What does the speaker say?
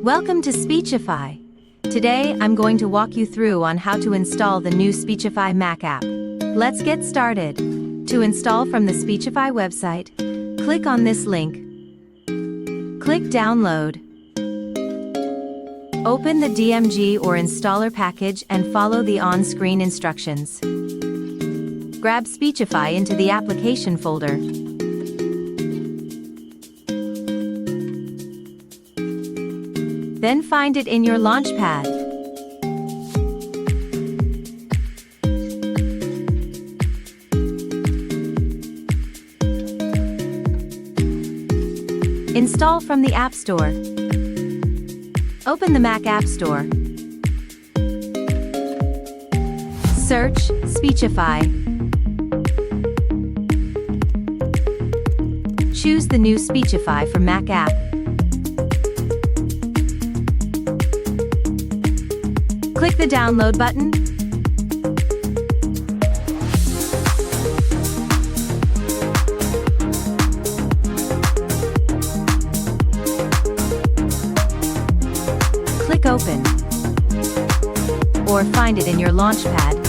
Welcome to Speechify. Today I'm going to walk you through on how to install the new Speechify Mac app. Let's get started. To install from the Speechify website, click on this link. Click Download. Open the DMG or installer package and follow the on-screen instructions. Grab Speechify into the application folder. Then find it in your Launchpad. Install from the App Store. Open the Mac App Store. Search Speechify. Choose the new Speechify for Mac app. Click the download button. Click Open. Or find it in your Launchpad.